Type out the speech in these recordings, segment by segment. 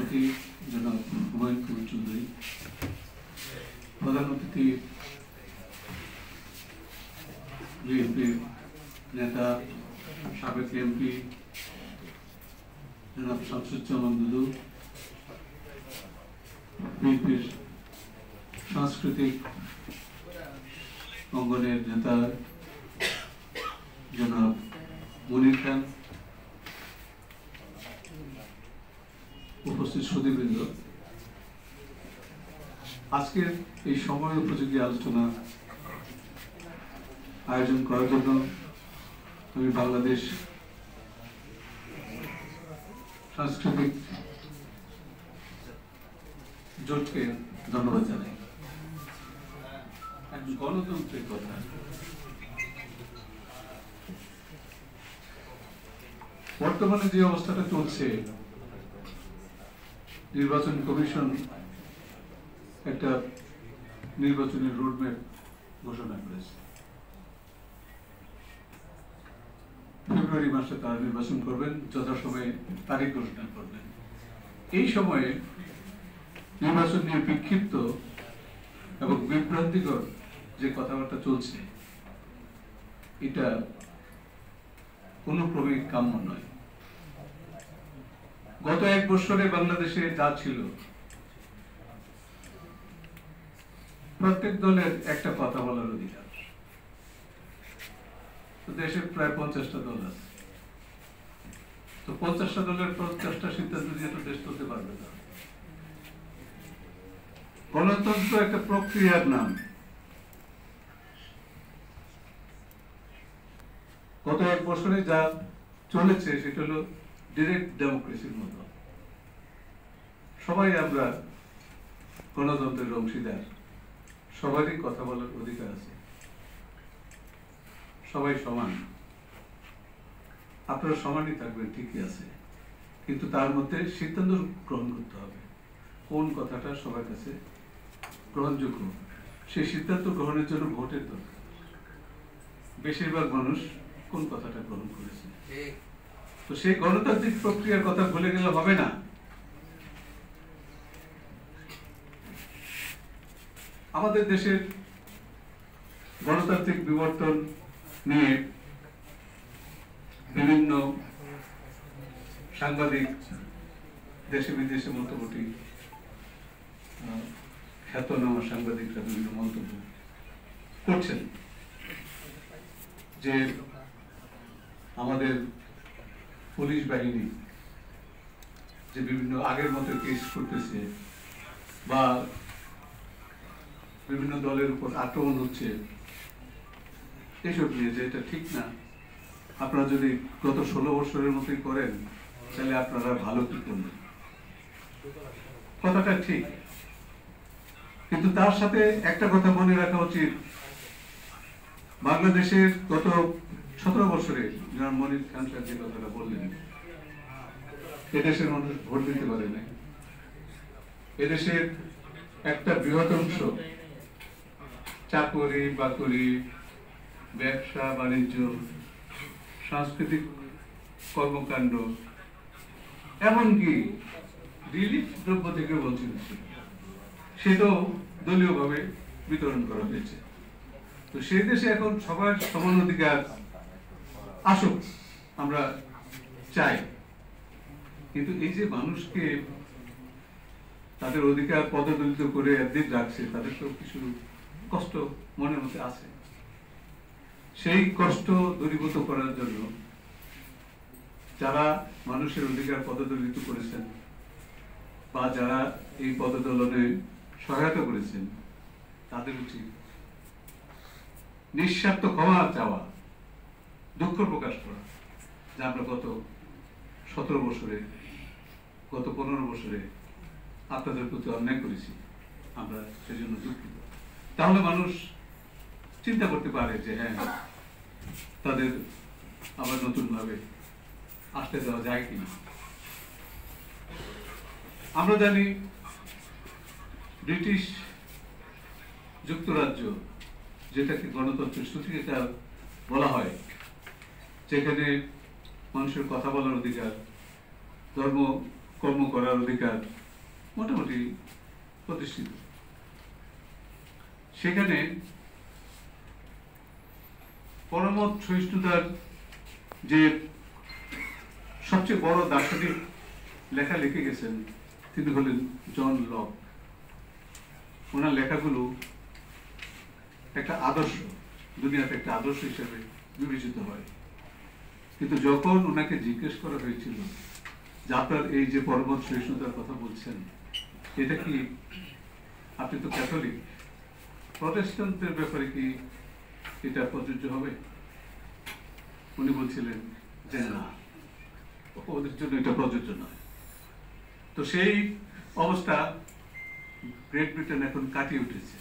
সভাপতি জনাব হুমায়ুন কবির চৌধুরী, প্রধান অতিথি বিএনপির নেতা সাবেক এমপি জনাব শামসুজ্জামান দুদু, বিএনপির সাংস্কৃতিক অঙ্গনের নেতা জনাব মনির খান, উপস্থিত সুধীবৃন্দ, আজকের এই সময় উপযোগী আলোচনা আয়োজন করার জন্য আমি বাংলাদেশ সাংস্কৃতিক জোটকে ধন্যবাদ জানাই। একজন গণতন্ত্রের কথা, বর্তমানে যে অবস্থাটা চলছে, নির্বাচন কমিশন একটা নির্বাচনের রোডম্যাপ ঘোষণা করেছে। ফেব্রুয়ারি মাসে তারা নির্বাচন করবেন, যথাসময়ে তারিখ ঘোষণা করবেন। এই সময়ে নির্বাচন নিয়ে বিক্ষিপ্ত এবং বিভ্রান্তিকর যে কথাবার্তা চলছে, এটা কোনোক্রমে কাম্য নয়। গত এক বছরে বাংলাদেশে যা ছিল, প্রত্যেক দলের একটা কথা বলার অধিকার। দেশে প্রায় 50টা দল আছে, তো 50টা দলের 50টা সিদ্ধান্ত দিয়ে তো দেশ চলতে পারবে না। গণতন্ত্র একটা প্রক্রিয়ার নাম। গত এক বছরে যা চলেছে সেটা হলো ডিরেক্ট ডেমোক্রেসির মতো। সবাই আমরা গণতন্ত্রের অংশীদার, সবারই কথা বলার অধিকার আছে, সবাই সমান। আপনারা সমানই থাকবেন, ঠিকই আছে, কিন্তু তার মধ্যে সিদ্ধান্ত গ্রহণ করতে হবে কোন কথাটা সবার কাছে গ্রহণযোগ্য। সেই সিদ্ধান্ত গ্রহণের জন্য ভোটের দরকার। বেশিরভাগ মানুষ কোন কথাটা গ্রহণ করেছে, তো সেই গণতান্ত্রিক প্রক্রিয়ার কথা ভুলে গেলে হবে না। আমাদের দেশের গণতান্ত্রিক বিবর্তন নিয়ে বিভিন্ন সাংবাদিক দেশে বিদেশে মোটামুটি খ্যাতনামা সাংবাদিকরা বিভিন্ন মন্তব্য করছেন যে আমাদের পুলিশ বাহিনী যে বিভিন্ন আগের মতো কেস করতেছে বা বিভিন্ন দলের উপর আক্রমণ হচ্ছে, এসব নিয়ে যে এটা ঠিক না। আপনারা যদি গত 16 বছরের মতোই করেন, তাহলে আপনারা ভালো কি করবেন? কথাটা ঠিক, কিন্তু তার সাথে একটা কথা মনে রাখা উচিত। বাংলাদেশের গত 17 বছরে যারা মনির খান সাহেব যে কথাটা বললেন, এদেশের মানুষ ভোট দিতে পারে না। এদেশের একটা বৃহৎ অংশ চাকরি বাকরি, ব্যবসা বাণিজ্য, সাংস্কৃতিক কর্মকাণ্ড, এমনকি রিলিফ দ্রব্য থেকে বঞ্চিত ছিল, সেটাও দলীয়ভাবে বিতরণ করা হয়েছে। তো সেই দেশে এখন সবার সমান অধিকার আসুক, আমরা চাই, কিন্তু এই যে মানুষকে তাদের অধিকার পদদলিত করে একদিন রাখছে, তাদের তো কিছু কষ্ট মনের মধ্যে আছে। সেই কষ্ট দূরীভূত করার জন্য যারা মানুষের অধিকার পদদলিত করেছেন বা যারা এই পদদলনে সহায়তা করেছেন, তাদের উচিত নিঃস্বার্থ ক্ষমা চাওয়া, দুঃখ প্রকাশ করা যে আমরা গত 17 বছরে, গত 15 বছরে আপনাদের প্রতি অন্যায় করেছি, আমরা সেজন্য দুঃখিত। তাহলে মানুষ চিন্তা করতে পারে যে হ্যাঁ, তাদের আবার নতুন ভাবে আসতে দেওয়া যায় কিনা। আমরা জানি ব্রিটিশ যুক্তরাজ্য, যেটাকে গণতন্ত্রের সূতিকা বলা হয়, যেখানে মানুষের কথা বলার অধিকার, ধর্ম কর্ম করার অধিকার মোটামুটি প্রতিষ্ঠিত। সেখানে পরমত সহিষ্ণুতার যে সবচেয়ে বড় দার্শনিক লেখা লিখে গেছেন তিনি হলেন জন লক। ওনার লেখাগুলো একটা আদর্শ, দুনিয়াতে একটা আদর্শ হিসেবে বিবেচিত হয়। কিন্তু যখন ওনাকে জিজ্ঞেস করা হয়েছিল যে আপনার এই যে পরমত সহিষ্ণুতার কথা বলছেন, এটা কি, আপনি তো ক্যাথলিক, প্রটেস্ট্যান্টদের ব্যাপারে কি এটা প্রযোজ্য হবে? উনি বলছিলেন যে না, ওদের জন্য এটা প্রযোজ্য নয়। তো সেই অবস্থা গ্রেট ব্রিটেন এখন কাটিয়ে উঠেছে।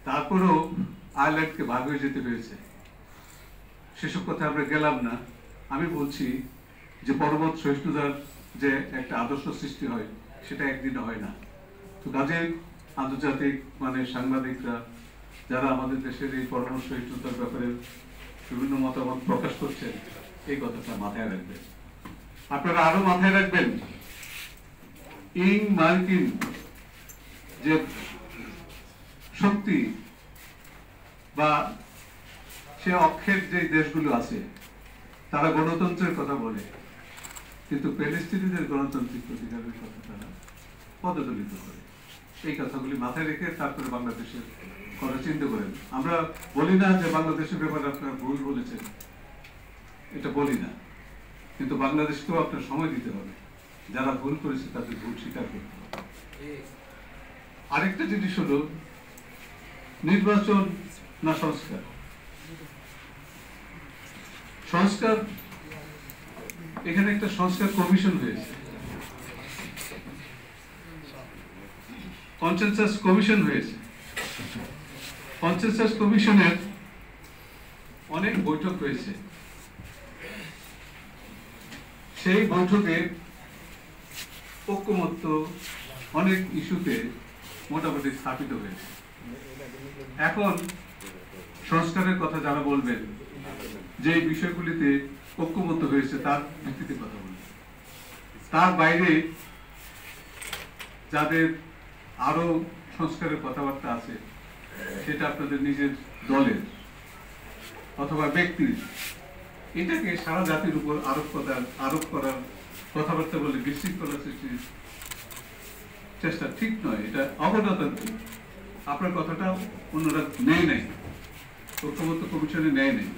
তারপরেও আয়ারল্যান্ডকে ভাগ হয়ে যেতে হয়েছে। সেসব কথা আমরা গেলাম না। আমি বলছি যে পরমত সহিষ্ণুতার যে একটা আদর্শ সৃষ্টি হয় সেটা একদিনে হয় না। তো কাজে আন্তর্জাতিক সাংবাদিকরা যারা আমাদের দেশের এই পরমত সহিষ্ণুতার ব্যাপারে বিভিন্ন মতামত প্রকাশ করছেন, এই কথাটা মাথায় রাখবেন। আপনারা আরো মাথায় রাখবেন, মার্কিন যে শক্তি বা সে অক্ষের যে দেশগুলো আছে তারা গণতন্ত্রের কথা বলে, কিন্তু প্যালেস্টিনিদের গণতান্ত্রিক অধিকারের কথা তারা পদদলিত করে। এই কথাগুলি মাথায় রেখে তারপরে বাংলাদেশের কথা চিন্তা করেন। আমরা বলি না যে বাংলাদেশের ব্যাপারে আপনারা ভুল বলেছেন, এটা বলি না, কিন্তু বাংলাদেশকেও আপনার সময় দিতে হবে। যারা ভুল করেছে তাদের ভুল স্বীকার করতে হবে। আরেকটা জিনিস হলো নির্বাচন না সংস্কার। সংস্কার, এখানে একটা সংস্কার কমিশন হয়েছে, কনসেনসাস কমিশন হয়েছে। কনসেনসাস কমিশনের অনেক বৈঠক হয়েছে। সেই বৈঠকে ঐক্যমত্য অনেক ইস্যুতে মোটামুটি স্থাপিত হয়েছে। এখন সংস্কারের কথা যারা বলবেন, যে বিষয়গুলিতে ঐক্যমত্য হয়েছে তার ভিত্তিতে কথা বলবেন। তার বাইরে যাদের আরো সংস্কারের কথাবার্তা আছে, সেটা আপনাদের নিজের দলের অথবা ব্যক্তির, এটাকে সারা জাতির উপর আরোপ করার কথাবার্তা বলে বিশৃঙ্খলা সৃষ্টির চেষ্টা ঠিক নয়। এটা অগণতান্ত্রিক। আপনার কথাটা অন্যরা নেয় নাই, ঐক্যমত্য কমিশনে নেয় নাই।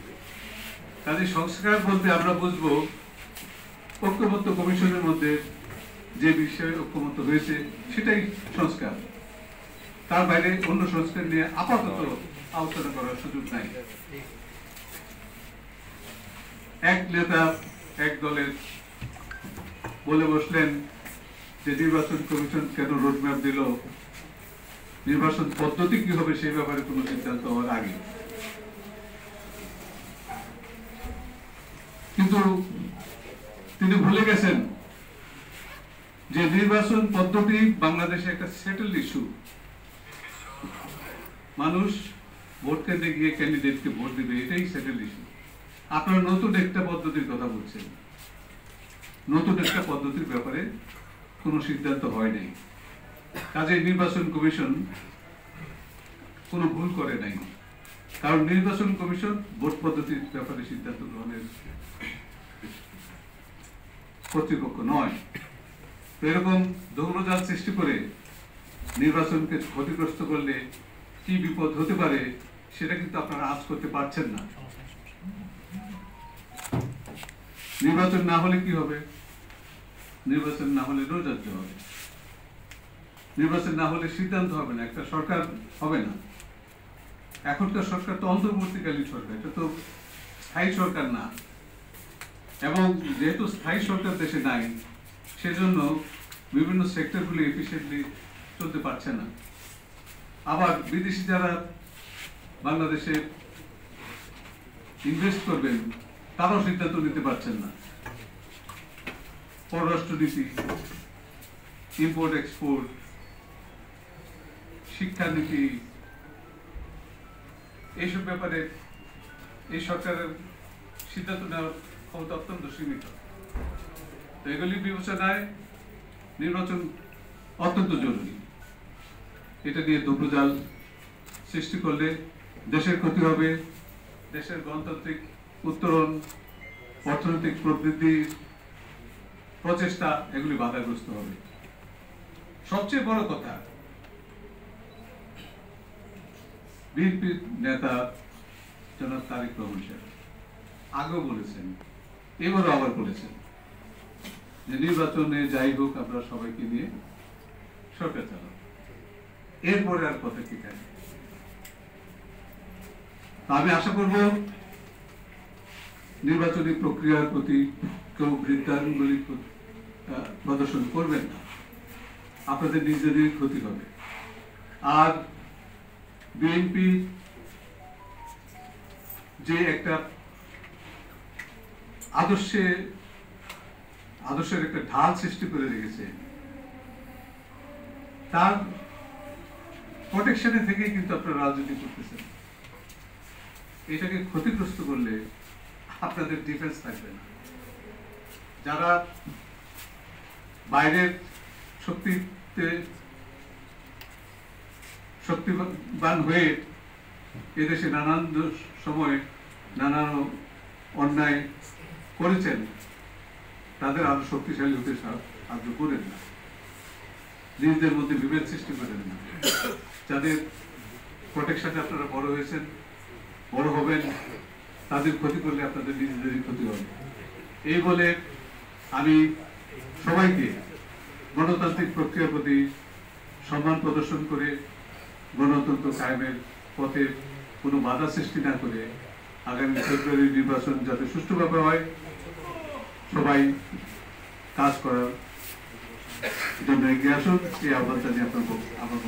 কাজে সংস্কার বলতে আমরা বুঝবো ঐক্যমত্য কমিশনের মধ্যে যে বিষয়ে ঐক্যমত্য হয়েছে সেটাই সংস্কার। তার বাইরে অন্য সংস্কার নিয়ে আপাতত আলোচনা করার সুযোগ নাই। এক নেতা এক দলের বলে বসলেন যে নির্বাচন কমিশন কেন রোডম্যাপ দিল, নির্বাচন পদ্ধতি কি হবে সেই ব্যাপারে কোনো সিদ্ধান্ত হওয়ার আগে। কিন্তু তিনি ভুলে গেছেন যে নির্বাচন পদ্ধতি বাংলাদেশে একটা সেটেলড ইস্যু। মানুষ ভোট কেন্দ্রে গিয়ে ক্যান্ডিডেটকে ভোট দিবে, এটাই সেটেলড ইস্যু। আপনারা নতুন একটা পদ্ধতির কথা বলছেন। নতুন একটা পদ্ধতির ব্যাপারে কোনো সিদ্ধান্ত হয় নাই। কাজে নির্বাচন কমিশন কোনো ভুল করে নাই, কারণ নির্বাচন কমিশন ভোট পদ্ধতির ব্যাপারে সিদ্ধান্ত গ্রহণের কর্তৃপক্ষ নয়। এরকম দৌড়জাল সৃষ্টি করে নির্বাচনকে ক্ষতিগ্রস্ত করলে কি বিপদ হতে পারে সেটা কিন্তু আপনারা আজ করতে পারছেন না। নির্বাচন না হলে কি হবে? নির্বাচন না হলে নৈরাজ্য হবে। নির্বাচন না হলে সিদ্ধান্ত হবে না, একটা সরকার হবে না। এখনকার সরকার তো অন্তর্বর্তীকালীন সরকার, এটা তো স্থায়ী সরকার না। এবং যেহেতু স্থায়ী সরকার দেশে নাই, সেজন্য বিভিন্ন সেক্টরগুলি এফিশিয়েন্টলি চলতে পারছে না। আবার বিদেশি যারা বাংলাদেশে ইনভেস্ট করবেন তারাও সিদ্ধান্ত নিতে পারছেন না। পররাষ্ট্রনীতি, ইম্পোর্ট এক্সপোর্ট, শিক্ষানীতি, এইসব ব্যাপারে এই সরকারের সিদ্ধান্ত নেওয়ার ক্ষমতা অত্যন্ত সীমিত। তো এগুলি বিবেচনায় নির্বাচন অত্যন্ত জরুরি। এটা নিয়ে দুর্বজাল সৃষ্টি করলে দেশের ক্ষতি হবে, দেশের গণতান্ত্রিক উত্তরণ, অর্থনৈতিক প্রবৃদ্ধির প্রচেষ্টা এগুলি বাধাগ্রস্ত হবে। সবচেয়ে বড় কথা, বিএনপির নেতা জনাব তারেক রহমান সাহেব আগেও বলেছেন, এবারও আবার বলেছেন যে নির্বাচনে যাই হোক আমরা সবাইকে নিয়ে সরকার চালাবো। এরপরে আর কথা কি থাকে? আমি আশা করব নির্বাচনী প্রক্রিয়ার প্রতি কেউ বৃদ্ধাঙ্গুলি প্রদর্শন করবেন না, আপনাদের নিজেদের ক্ষতি হবে। আর বিএনপি যে একটা আদর্শের একটা ঢাল সৃষ্টি করে রেখেছে, তার প্রোটেকশনে থেকেই কিন্তু আপনারা রাজনীতি করতেছেন। এটাকে ক্ষতিগ্রস্ত করলে আপনাদের ডিফেন্স থাকবে না। যারা বাইরের শক্তিবান হয়ে এদেশে নানান সময় নানান অন্যায় করেছেন, তাদের আরো শক্তিশালী হতে সাহায্য করেন না, নিজেদের মধ্যে বিভেদ সৃষ্টি করেন না। যাদের প্রোটেকশনে আপনারা বড় হয়েছেন, বড় হবেন, তাদের ক্ষতি করলে আপনাদের নিজেদেরই ক্ষতি হবে। এই বলে আমি সবাইকে গণতান্ত্রিক প্রক্রিয়ার প্রতি সম্মান প্রদর্শন করে গণতন্ত্র কায়েমের পথে কোনো বাধা সৃষ্টি না করে আগামী ফেব্রুয়ারি নির্বাচন যাতে সুষ্ঠুভাবে হয়, সবাই কাজ করার জন্য এগিয়ে আসুন, এই আহ্বান জানিয়ে আমার